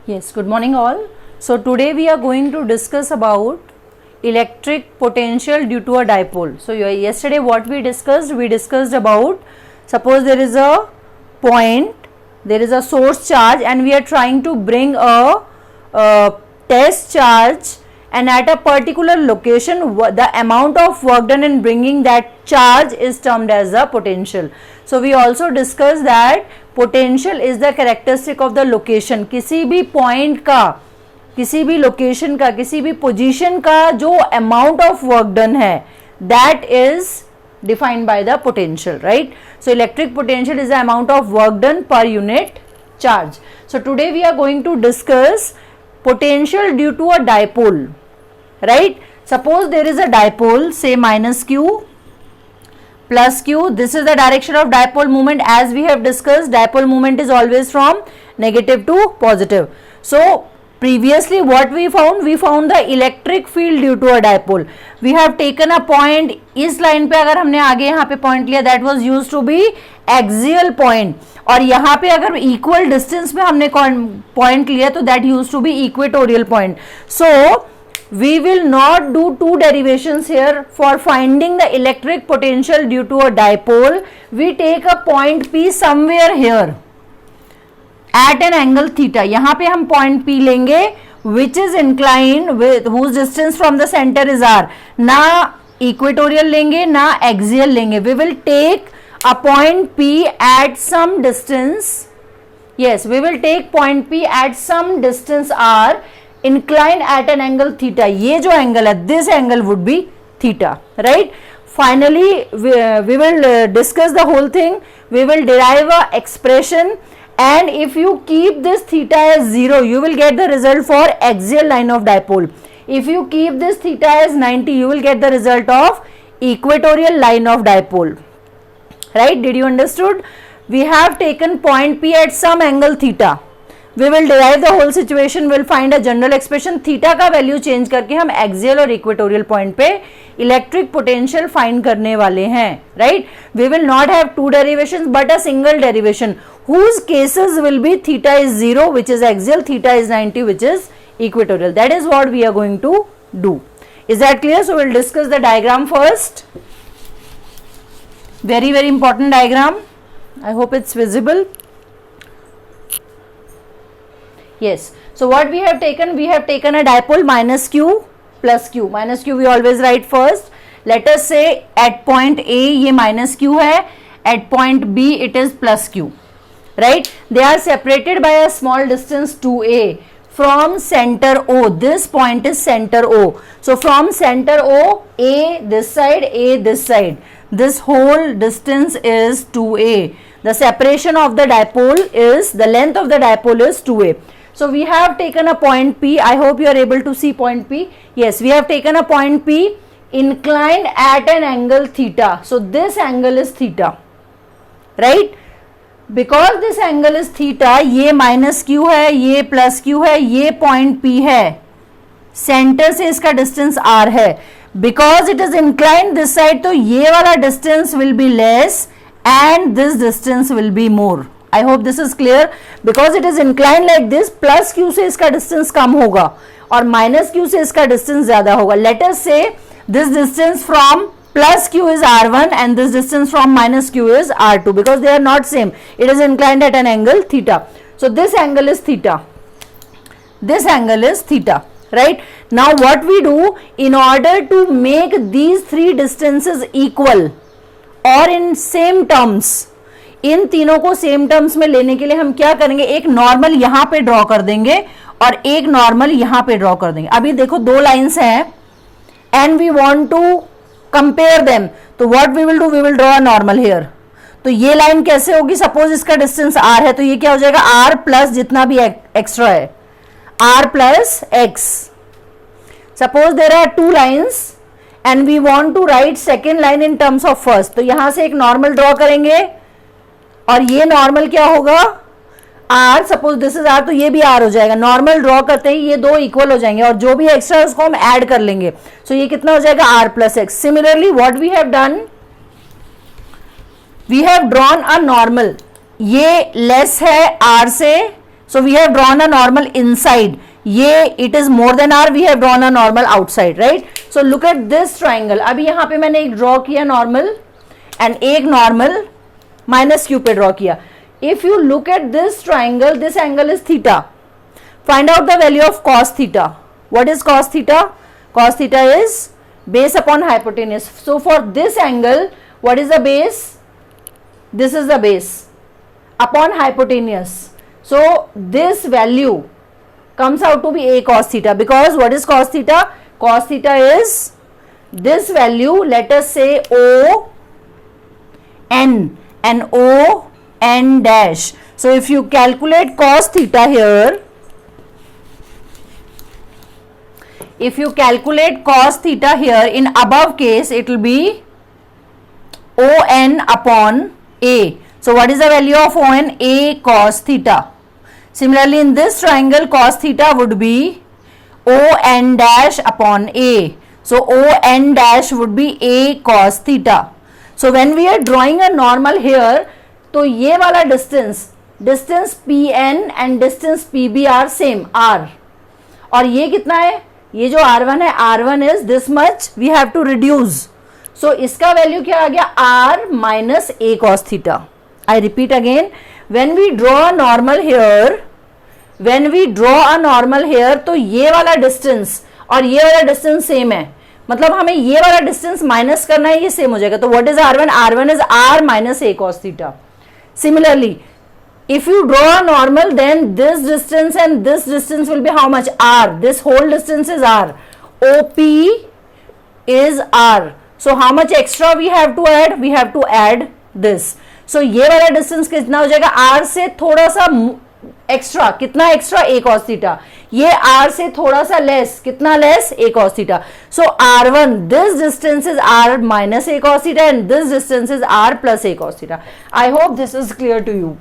Yes, good morning all. So today we are going to discuss about electric potential due to a dipole. So yesterday what we discussed about, suppose there is a point, there is a source charge and we are trying to bring a test charge, and at a particular location the amount of work done in bringing that charge is termed as a potential. So we also discussed that potential is the characteristic of the location. किसी भी point का, किसी भी location का, किसी भी position का जो अमाउंट ऑफ वर्क डन है that is defined by the potential, right. So electric potential is the amount of work done per unit charge. So today we are going to discuss potential due to a dipole, right. Suppose there is a dipole, say minus q plus q. This is the direction of dipole moment. As we have discussed, dipole moment is always from negative to positive. So previously what we found the electric field due to a dipole. We have taken a point. इस line पे अगर हमने आगे यहाँ पे point लिया, that was used to be axial point. और यहाँ पे अगर इक्वल डिस्टेंस में हमने पॉइंट लिया तो that used to be equatorial point. So we will not do two derivations here. For finding the electric potential due to a dipole, we take a point P somewhere here at an angle theta. यहाँ पे हम point P लेंगे which is inclined with whose distance from the center is r. ना equatorial लेंगे ना axial लेंगे. We will take a point P at some distance. Yes, we will take point P at some distance r inclined at an angle theta. ये जो angle है, this angle would be theta, right. Finally we will discuss the whole thing. We will derive a expression, and if you keep this theta as 0 you will get the result for axial line of dipole. If you keep this theta as 90 you will get the result of equatorial line of dipole, right. Did you understood? We have taken point P at some angle theta. We will derive the whole situation. We'll find a general expression. Theta का value change करके हम axial और equatorial point पे electric potential find करने वाले हैं, right. We will not have two derivations but a single derivation whose cases will be theta is 0 which is axial, theta is 90 which is equatorial. That is what we are going to do. Is that clear? So we'll discuss the diagram first. Very important diagram. I hope it's visible. Yes, so what we have taken a dipole minus q plus q. Minus q we always write first. Let us say at point A ये minus q है, at point B it is plus q, right. They are separated by a small distance 2a from center O. This point is center O. So from center O, A this side, A this side, this whole distance is 2a. The separation of the dipole is, the length of the dipole is 2a. So we have taken a point P. I hope you are able to see point P. Yes, we have taken a point P inclined at an angle theta. So this angle is theta, right. Because this angle is theta, ये minus q है, ये plus q है, ये point P है, center से इसका distance r है. Because it is inclined this side, तो ये वाला distance will be less and this distance will be more. I hope this is clear. Because it is inclined like this, plus q से इसका distance कम होगा और minus q से इसका distance ज़्यादा होगा. Let us say this distance from plus q is r1 and this distance from minus q is r2, because they are not same. It is inclined at an angle theta. So this angle is theta. This angle is theta, right. Now what we do in order to make these three distances equal or in same terms, इन तीनों को same terms में लेने के लिए हम क्या करेंगे, एक नॉर्मल यहां पे ड्रॉ कर देंगे और एक नॉर्मल यहां पे ड्रॉ कर देंगे. अभी देखो दो लाइंस हैं and we want to compare them, तो what we will do, we will draw a normal here. तो ये लाइन कैसे होगी, सपोज इसका डिस्टेंस r है तो ये क्या हो जाएगा, r प्लस जितना भी एक्स्ट्रा है, r plus x. Suppose there are two lines and we want to write second line in terms of first, तो यहां से एक नॉर्मल ड्रॉ करेंगे और ये नॉर्मल क्या होगा, r. Suppose this is r तो ये भी r हो जाएगा. नॉर्मल ड्रॉ करते ही ये दो इक्वल हो जाएंगे और जो भी एक्स्ट्रा है उसको हम ऐड कर लेंगे. सो ये कितना हो जाएगा, r plus x. Similarly what we have done, we have drawn a normal. ये लेस है r से, So we have drawn a normal inside. ये it is more than r, we have drawn a normal outside, right? So look at this triangle. अभी यहाँ पे मैंने एक draw किया normal and एक normal minus q पे draw किया. If you look at this triangle, this angle is theta. Find out the value of cos theta. What is cos theta? Cos theta is base upon hypotenuse. So for this angle, what is the base? This is the base upon hypotenuse. So this value comes out to be a cos theta, because what is cos theta? Cos theta is this value, let us say O n and O n dash. So if you calculate cos theta here, if you calculate cos theta here in above case, it will be O n upon A. So what is the value of O n? A cos theta. Similarly, in this triangle, cos theta would be O n dash upon A. So O n dash would be A cos theta. So when we are drawing a normal here, तो ये वाला distance Pn and distance Pb are same, r. और ये कितना है? ये जो r1 है, r1 is this much, we have to reduce. So इसका वैल्यू क्या आ गया? r minus a cos theta. I repeat again, when we draw a normal here, तो ये वाला distance और ये वाला distance same है, मतलब हमें ये वाला distance minus करना है, ये same हो जाएगा. तो what is r1? r1 is r minus a cos theta. Similarly, if you draw a normal, then this distance and this distance will be how much? R. This whole distance is R. OP is R. So how much extra we have to add? We have to add this. So ये वाला distance कितना हो जाएगा? R से थोड़ा सा extra, कितना extra? A cos theta. ये R से थोड़ा सा लेस, कितना less? A cos theta. So R1, this distance is R minus A cos theta and this distance is R plus A cos theta. I hope this is clear to you.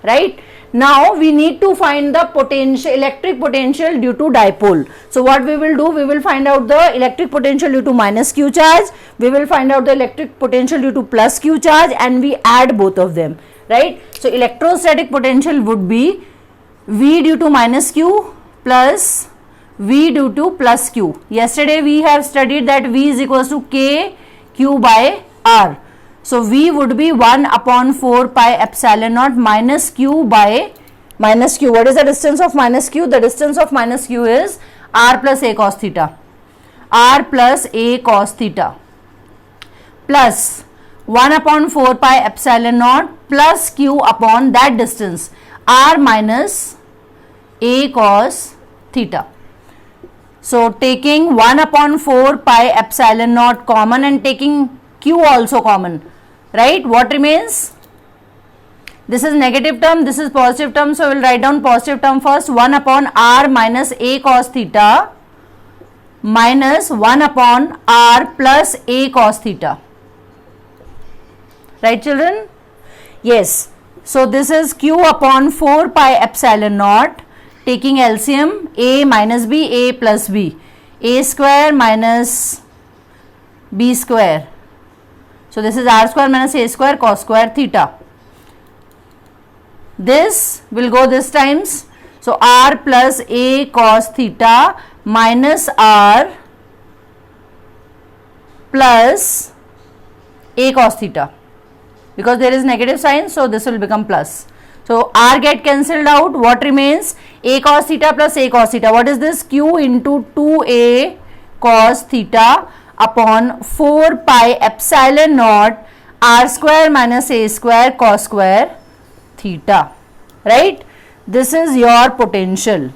Right? Now we need to find the potential, electric potential due to dipole. So what we will do, we will find out the electric potential due to minus q charge, we will find out the electric potential due to plus q charge, and we add both of them, right? So electrostatic potential would be V due to minus q plus V due to plus q. Yesterday we have studied that V is equals to k q by r. So V would be 1 upon 4 pi epsilon naught minus q by minus q. What is the distance of minus q? The distance of minus q is r plus a cos theta. R plus a cos theta plus 1 upon 4 pi epsilon naught plus q upon that distance, r minus a cos theta. So taking 1 upon 4 pi epsilon naught common and taking q also common, right? What remains? This is negative term, this is positive term, so we will write down positive term first. 1 upon r minus a cos theta minus 1 upon r plus a cos theta. Right, children? Yes. So this is q upon 4 pi epsilon naught, taking LCM, a minus b, a plus b, a square minus b square. So this is r square minus a square cos square theta. This will go this times. So r plus a cos theta minus r plus a cos theta. Because there is negative sign, so this will become plus. So r get cancelled out. What remains? A cos theta plus a cos theta. What is this? Q into 2a cos theta upon 4 pi epsilon naught r square minus a square cos square theta. Right? This is your potential.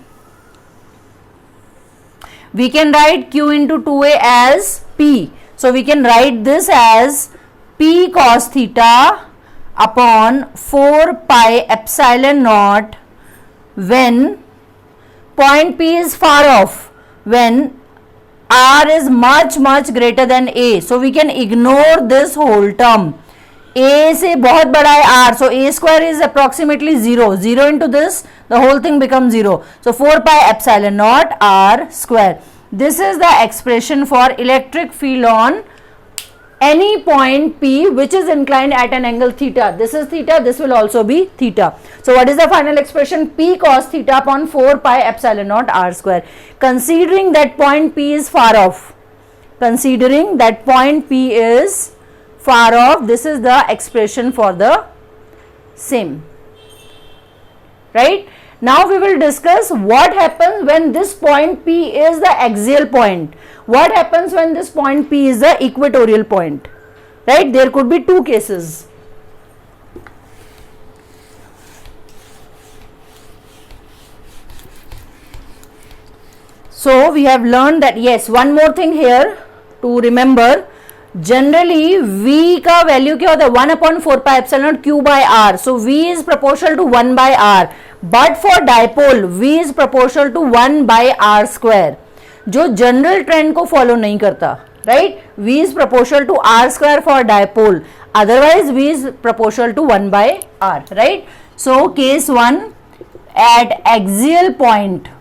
We can write q into 2a as p. So we can write this as p cos theta upon 4 pi epsilon naught when point P is far off, when r is much greater than a. So we can ignore this whole term. A से बहुत बड़ा है r, so a square is approximately 0. 0 into this, the whole thing becomes 0. So 4 pi epsilon naught r square. This is the expression for electric field on any point P which is inclined at an angle theta. This is theta, this will also be theta. So what is the final expression? P cos theta upon 4 pi epsilon naught r square. Considering that point P is far off, considering that point P is far off, this is the expression for the same, right? Now we will discuss what happens when this point P is the axial point. What happens when this point P is the equatorial point, right? There could be two cases. So we have learned that, yes, one more thing here to remember. Generally V का value क्या होता है? 1/4 pi epsilon q by r. So V is proportional to 1 by r. But for dipole V is proportional to 1 by r square. जो general trend को follow नहीं करता, right? V is proportional to r square for dipole. Otherwise V is proportional to 1 by r, right? So case 1, at axial point,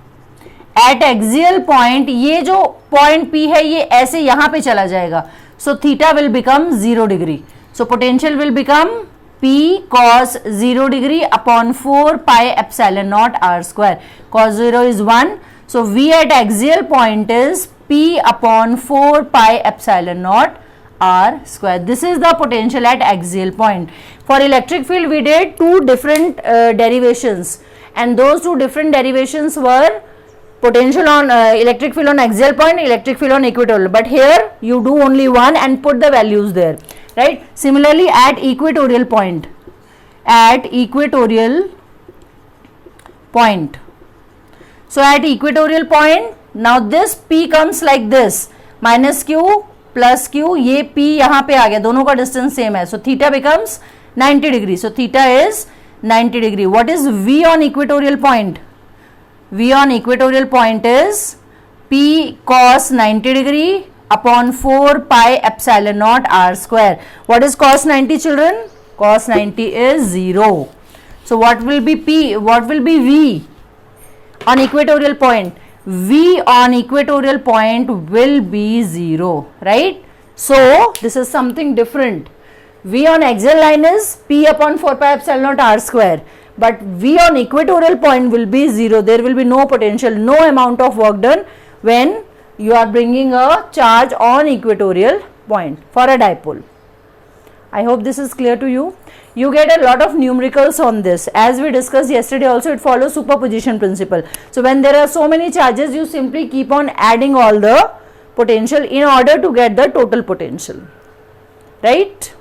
at axial point ये जो point P है ये ऐसे यहाँ पे चला जाएगा. So theta will become 0 degree. So potential will become P cos 0 degree upon 4 pi epsilon naught r square. Cos 0 is 1. So V at axial point is P upon 4 pi epsilon naught r square. This is the potential at axial point. For electric field we did two different derivations, and those two different derivations were potential on electric field on axial point, electric field on equatorial, but here you do only one and put the values there, right? Similarly at equatorial point, at equatorial point, so at equatorial point, now this P comes like this, minus q plus q, ये P यहाँ पे आ गया, दोनों का distance same है, so theta becomes 90 degree, so theta is 90 degree. What is V on equatorial point? V on equatorial point is P cos 90 degree upon 4 pi epsilon naught r square. What is cos 90, children? Cos 90 is 0. So what will be P? What will be V on equatorial point? V on equatorial point will be 0, right? So this is something different. V on axial line is P upon 4 pi epsilon naught r square. But V on equatorial point will be 0. There will be no potential, no amount of work done when you are bringing a charge on equatorial point for a dipole. I hope this is clear to you. You get a lot of numericals on this. As we discussed yesterday also, it follows superposition principle. So when there are so many charges, you simply keep on adding all the potential in order to get the total potential, right?